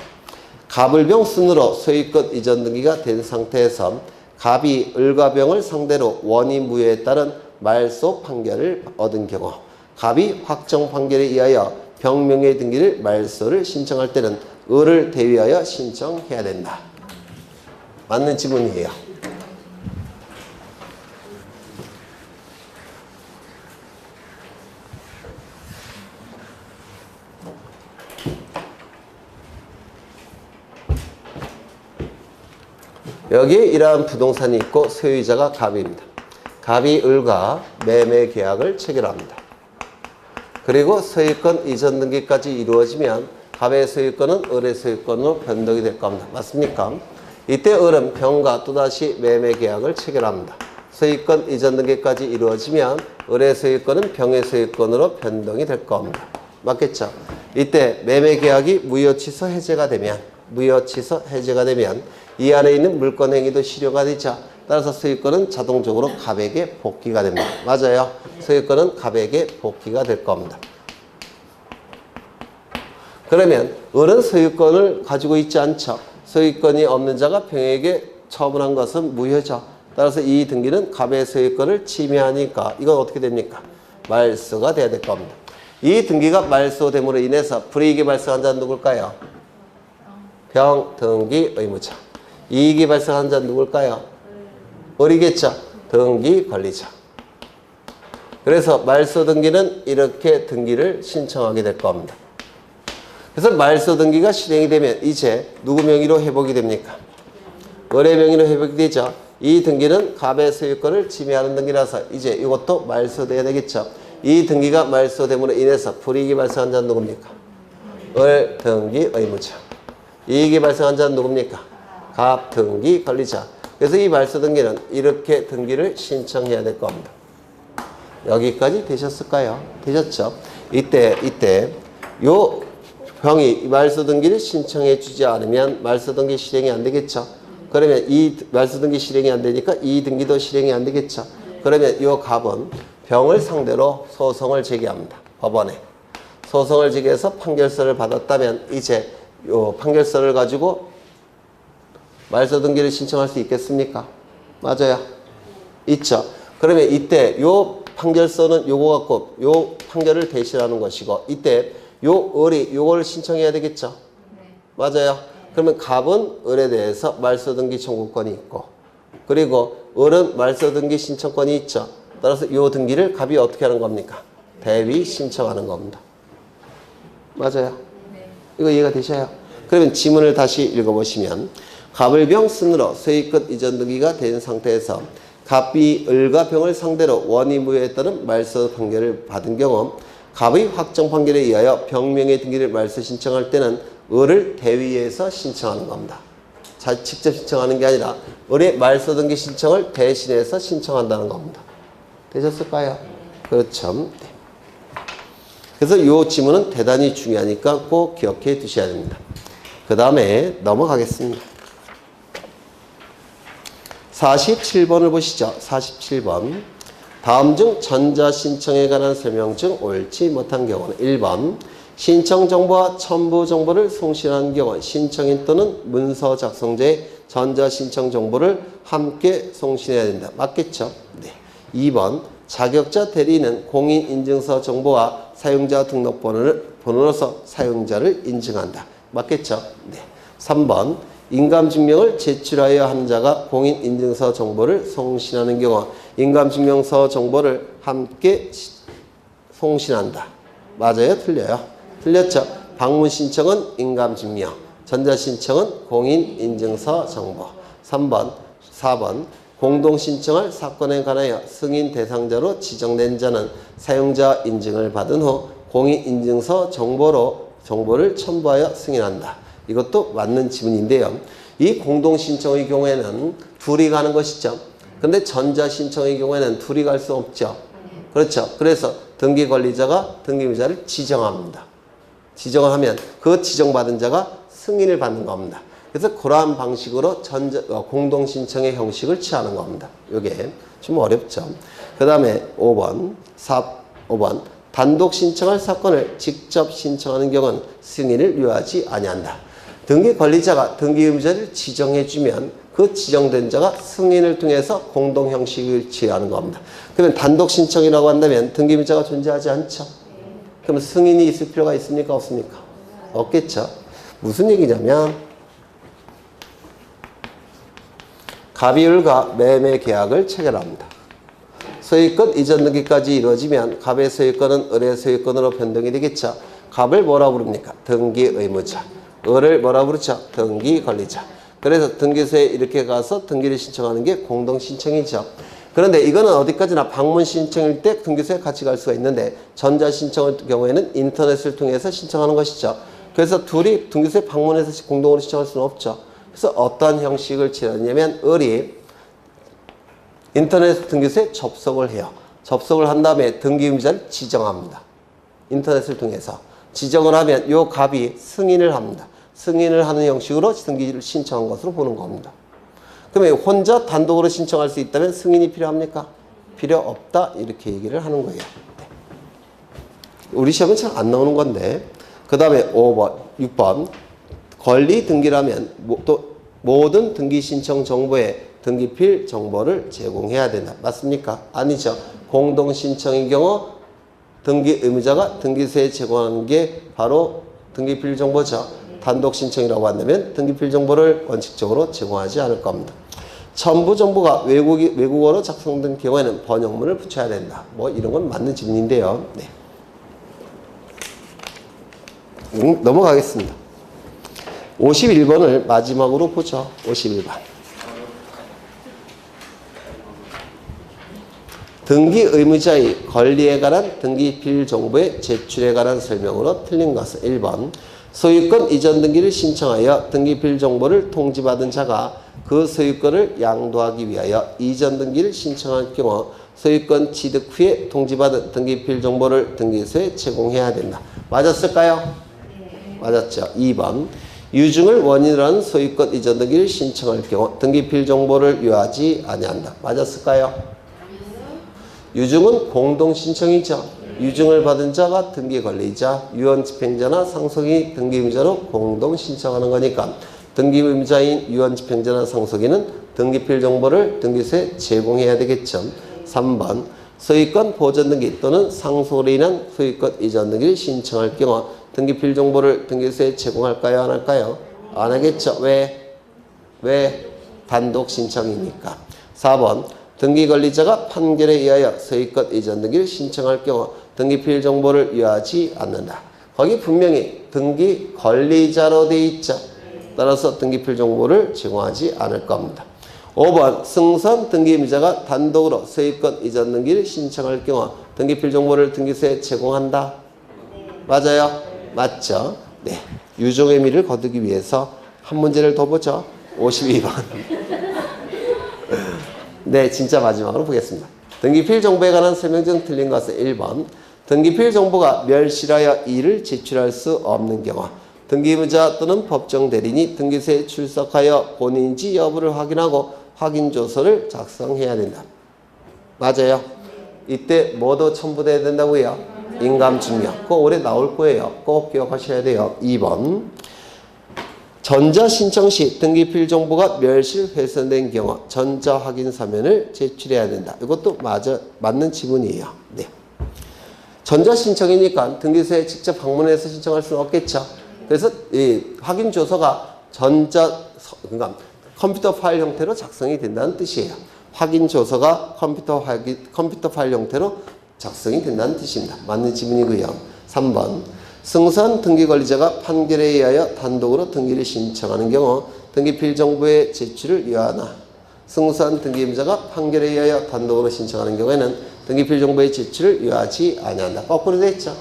Speaker 1: 갑을병 순으로 소유권 이전 등기가 된 상태에서 갑이 을과병을 상대로 원인 무효에 따른 말소 판결을 얻은 경우 갑이 확정 판결에 의하여 병명의 등기를 말소를 신청할 때는 을을 대위하여 신청해야 된다. 맞는 지문이에요. 여기에 이러한 부동산이 있고 소유자가 갑입니다. 갑이 을과 매매 계약을 체결합니다. 그리고 소유권 이전 등기까지 이루어지면 갑의 소유권은 을의 소유권으로 변동이 될 겁니다. 맞습니까? 이때 을은 병과 또다시 매매 계약을 체결합니다. 소유권 이전 등기까지 이루어지면 을의 소유권은 병의 소유권으로 변동이 될 겁니다. 맞겠죠? 이때 매매 계약이 무효 취소 해제가 되면 이 안에 있는 물권 행위도 실효가 되죠. 따라서 소유권은 자동적으로 갑에게 복귀가 됩니다. 맞아요. 소유권은 갑에게 복귀가 될 겁니다. 그러면 을은 소유권을 가지고 있지 않죠. 소유권이 없는 자가 병에게 처분한 것은 무효죠. 따라서 이 등기는 갑의 소유권을 침해하니까 이건 어떻게 됩니까? 말소가 돼야 될 겁니다. 이 등기가 말소됨으로 인해서 불이익이 발생한 자는 누굴까요? 병, 등기, 의무자. 이익이 발생한 자는 누굴까요? 을이겠죠. 등기 권리자. 그래서 말소 등기는 이렇게 등기를 신청하게 될 겁니다. 그래서 말소 등기가 실행이 되면 이제 누구 명의로 회복이 됩니까? 을의 명의로 회복이 되죠. 이 등기는 갑의 소유권을 침해하는 등기라서 이제 이것도 말소돼야 되겠죠. 이 등기가 말소됨으로 인해서 불이익이 발생한 자는 누굽니까? 을, 등기, 의무자. 이익이 발생한 자는 누굽니까? 갑, 등기, 권리자. 그래서 이 말소 등기는 이렇게 등기를 신청해야 될 겁니다. 여기까지 되셨을까요? 되셨죠? 이때 요 병이 말소 등기를 신청해 주지 않으면 말소 등기 실행이 안 되겠죠? 그러면 이 말소 등기 실행이 안 되니까 이 등기도 실행이 안 되겠죠? 그러면 요 갑은 병을 상대로 소송을 제기합니다. 법원에. 소송을 제기해서 판결서를 받았다면 이제 요 판결서를 가지고 말소 등기를 신청할 수 있겠습니까? 맞아요. 있죠. 그러면 이때 요 판결서는 요거 갖고 요 판결을 대신하는 것이고 이때 요 을이 요걸 신청해야 되겠죠. 맞아요. 그러면 갑은 을에 대해서 말소 등기 청구권이 있고 그리고 을은 말소 등기 신청권이 있죠. 따라서 요 등기를 갑이 어떻게 하는 겁니까? 대위 신청하는 겁니다. 맞아요. 이거 이해가 되셔요? 그러면 지문을 다시 읽어보시면 갑을병 순으로 소유권 이전 등기가 된 상태에서 갑이 을과 병을 상대로 원의무효에 따른 말소 판결을 받은 경우 갑의 확정 판결에 의하여 병명의 등기를 말소 신청할 때는 을을 대위해서 신청하는 겁니다. 직접 신청하는 게 아니라 을의 말소 등기 신청을 대신해서 신청한다는 겁니다. 되셨을까요? 그렇죠. 그래서 이 지문은 대단히 중요하니까 꼭 기억해 두셔야 됩니다. 그 다음에 넘어가겠습니다. 47번을 보시죠. 47번. 다음 중 전자신청에 관한 설명 중 옳지 못한 경우는 1번 신청 정보와 첨부 정보를 송신하는 경우 신청인 또는 문서 작성자의 전자신청 정보를 함께 송신해야 된다. 맞겠죠? 네. 2번 자격자 대리인은 공인인증서 정보와 사용자 등록번호로서 사용자를 인증한다. 맞겠죠? 네. 3번 인감증명을 제출하여 한 자가 공인인증서 정보를 송신하는 경우 인감증명서 정보를 함께 송신한다. 맞아요? 틀려요? 틀렸죠? 방문 신청은 인감증명, 전자신청은 공인인증서 정보. 4번 공동 신청할 사건에 관하여 승인 대상자로 지정된 자는 사용자 인증을 받은 후 공인인증서 정보를 첨부하여 승인한다. 이것도 맞는 지문인데요. 이 공동 신청의 경우에는 둘이 가는 것이죠. 근데 전자 신청의 경우에는 둘이 갈 수 없죠. 그렇죠. 그래서 등기 관리자가 등기의무자를 지정합니다. 지정을 하면 그 지정받은 자가 승인을 받는 겁니다. 그래서 그러한 방식으로 공동 신청의 형식을 취하는 겁니다. 이게 좀 어렵죠. 그 다음에 5번 단독 신청할 사건을 직접 신청하는 경우는 승인을 요하지 아니한다. 등기 관리자가 등기 의무자를 지정해주면 그 지정된 자가 승인을 통해서 공동 형식을 취하는 겁니다. 그러면 단독 신청이라고 한다면 등기 의무자가 존재하지 않죠. 그러면 승인이 있을 필요가 있습니까? 없습니까? 없겠죠. 무슨 얘기냐면 갑이 을과 매매 계약을 체결합니다. 소유권 이전 등기까지 이루어지면 갑의 소유권은 을의 소유권으로 변동이 되겠죠. 갑을 뭐라 부릅니까? 등기 의무자. 을을 뭐라 부르죠? 등기 관리자. 그래서 등기소에 이렇게 가서 등기를 신청하는 게 공동 신청이죠. 그런데 이거는 어디까지나 방문 신청일 때 등기소에 같이 갈 수가 있는데 전자 신청의 경우에는 인터넷을 통해서 신청하는 것이죠. 그래서 둘이 등기소에 방문해서 공동으로 신청할 수는 없죠. 그래서 어떤 형식을 취하냐면 을이 인터넷 등기소에 접속을 해요. 접속을 한 다음에 등기 의무자를 지정합니다. 인터넷을 통해서. 지정을 하면 요 갑이 승인을 합니다. 승인을 하는 형식으로 등기를 신청한 것으로 보는 겁니다. 그러면 혼자 단독으로 신청할 수 있다면 승인이 필요합니까? 필요 없다. 이렇게 얘기를 하는 거예요. 네. 우리 시험은 잘 안 나오는 건데. 그 다음에 6번. 권리 등기라면 또 모든 등기 신청 정보에 등기필 정보를 제공해야 된다. 맞습니까? 아니죠. 공동 신청의 경우 등기 의무자가 등기소에 제공하는 게 바로 등기필 정보죠. 단독 신청이라고 한다면 등기필 정보를 원칙적으로 제공하지 않을 겁니다. 첨부 정보가 외국어로 작성된 경우에는 번역문을 붙여야 된다. 뭐 이런 건 맞는 지문인데요. 네. 넘어가겠습니다. 51번을 마지막으로 보죠. 51번. 등기 의무자의 권리에 관한 등기필 정보의 제출에 관한 설명으로 틀린 것은 1번 소유권 이전 등기를 신청하여 등기필 정보를 통지받은 자가 그 소유권을 양도하기 위하여 이전 등기를 신청할 경우 소유권 취득 후에 통지받은 등기필 정보를 등기소에 제공해야 된다. 맞았을까요? 네. 맞았죠. 2번 유증을 원인으로 하는 소유권 이전 등기를 신청할 경우 등기필 정보를 요하지 아니한다. 맞았을까요? 유증은 공동 신청이죠. 유증을 받은 자가 등기 관리자, 유언 집행자나 상속인이 등기 의무자로 공동 신청하는 거니까 등기 의무자인 유언 집행자나 상속인은 등기필 정보를 등기소에 제공해야 되겠죠. 3번 소유권 보전 등기 또는 상속으로 인한 소유권 이전 등기를 신청할 경우 등기필 정보를 등기소에 제공할까요? 안 할까요? 안 하겠죠. 왜? 단독 신청이니까. 4번 등기 관리자가 판결에 의하여 소유권 이전 등기를 신청할 경우 등기필 정보를 요하지 않는다. 거기 분명히 등기 관리자로 돼 있죠. 따라서 등기필 정보를 제공하지 않을 겁니다. 5번 승선 등기 의무자가 단독으로 소유권 이전 등기를 신청할 경우 등기필 정보를 등기소에 제공한다. 맞아요? 맞죠? 네. 유종의 미를 거두기 위해서 한 문제를 더 보죠. 52번. 네, 진짜 마지막으로 보겠습니다. 등기필 정보에 관한 설명 중 틀린 것은 1번. 등기필 정보가 멸실하여 이를 제출할 수 없는 경우 등기의무자 또는 법정 대리인이 등기소에 출석하여 본인인지 여부를 확인하고 확인조서를 작성해야 된다. 맞아요. 이때 뭐도 첨부돼야 된다고요? 인감증명. 그거 올해 나올 거예요. 꼭 기억하셔야 돼요. 2번. 전자신청 시 등기필 정보가 멸실 훼손된 경우 전자확인서면을 제출해야 된다. 이것도 맞는 지문이에요. 네. 전자신청이니까 등기소에 직접 방문해서 신청할 수는 없겠죠. 그래서 이 확인조서가 그러니까 컴퓨터 파일 형태로 작성이 된다는 뜻이에요. 확인조서가 컴퓨터 파일 형태로 작성이 된다는 뜻입니다. 맞는 지문이고요. 3번. 승선 등기관리자가 판결에 의하여 단독으로 등기를 신청하는 경우 등기필 정보의 제출을 요하나 승선 등기의무자가 판결에 의하여 단독으로 신청하는 경우에는 등기필 정보의 제출을 요하지 아니한다. 거꾸로 됐죠?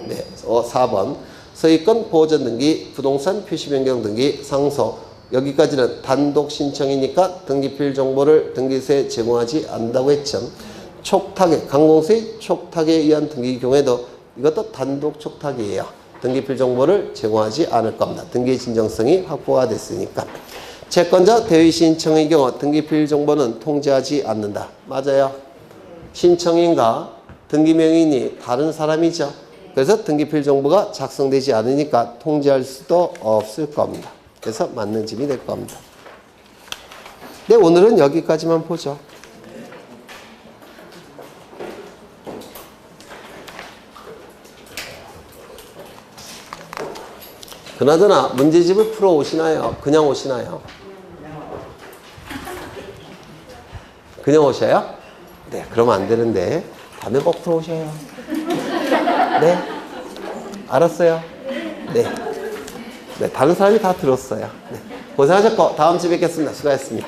Speaker 1: 네. 4번. 소유권 보전 등기, 부동산 표시 변경 등기, 상속 여기까지는 단독 신청이니까 등기필 정보를 등기소에 제공하지 않는다고 했죠. 촉탁에 강공수의 촉탁에 의한 등기 경우에도 이것도 단독 촉탁이에요. 등기필 정보를 제공하지 않을 겁니다. 등기 진정성이 확보가 됐으니까. 채권자 대위 신청의 경우 등기필 정보는 통지하지 않는다. 맞아요. 신청인과 등기명인이 다른 사람이죠. 그래서 등기필 정보가 작성되지 않으니까 통지할 수도 없을 겁니다. 그래서 맞는 짐이 될 겁니다. 네, 오늘은 여기까지만 보죠. 그나저나 문제집을 풀어 오시나요? 그냥 오시나요? 그냥 오셔요? 네, 그러면 안 되는데 다음에 꼭 풀어 오셔요. 네, 알았어요? 네. 네, 다른 사람이 다 들었어요. 네. 고생하셨고 다음 주에 뵙겠습니다. 수고하셨습니다.